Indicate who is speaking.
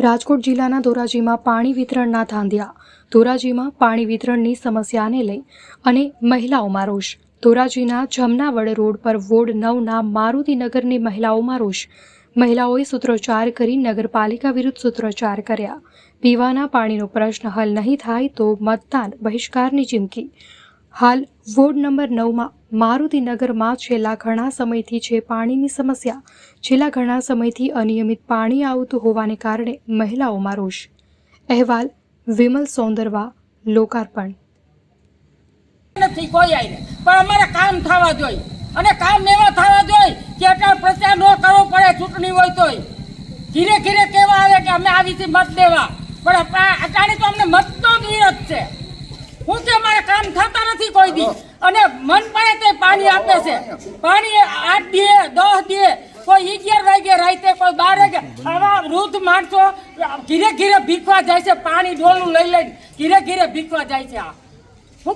Speaker 1: રાજકોટ જિલ્લાના ધોરાજીમાં પાણી વિતરણના ધાંધિયા. ધોરાજીમાં પાણી વિતરણની સમસ્યાને લઈ અને મહિલાઓમાં રોષ. ધોરાજીના જમનાવડ રોડ પર વોર્ડ 9ના મારુતિનગરની મહિલાઓમાં રોષ. મહિલાઓએ સૂત્રોચ્ચાર કરી નગરપાલિકા વિરુદ્ધ સૂત્રોચ્ચાર કર્યા. પીવાના પાણીનો પ્રશ્ન હલ નહીં થાય તો મતદાન બહિષ્કારની ચીમકી. હાલ વોર્ડ નંબર 9માં મારુતિનગરમાં છેલ્લા ઘણા સમયથી છે પાણીની સમસ્યા. છેલ્લા ઘણા સમયથી અનિયમિત પાણી આવતું હોવાને કારણે મહિલાઓમાં રોષ. અહેવાલ વિમલ સોંદરવા, લોકાર્પણ.
Speaker 2: નથી કોઈ આઈને પણ અમારે કામ થવા જોઈએ અને કામ એવા થવા જોઈએ કે એટલા પ્રચાર ન કરવો પડે. ચૂંટણી હોય તોય ધીરે ધીરે કહેવા આવે કે અમે આવીથી મત દેવા, પણ અટાણે તો અમને મતનો જ વિરોધ છે. હું કે અમારે કામ થતા નથી કોઈ દી અને મન પડે તે પાણી આપે છે. પાણી 8 દે 10 દે, કોઈ 11 વાગે રાતે, કોઈ 12 વાગે. આવા વૃદ્ધ માણસો ધીરે ધીરે ભીખવા જાય છે. પાણી ડોલું લઈ લઈને ધીરે ધીરે ભીખવા જાય છે.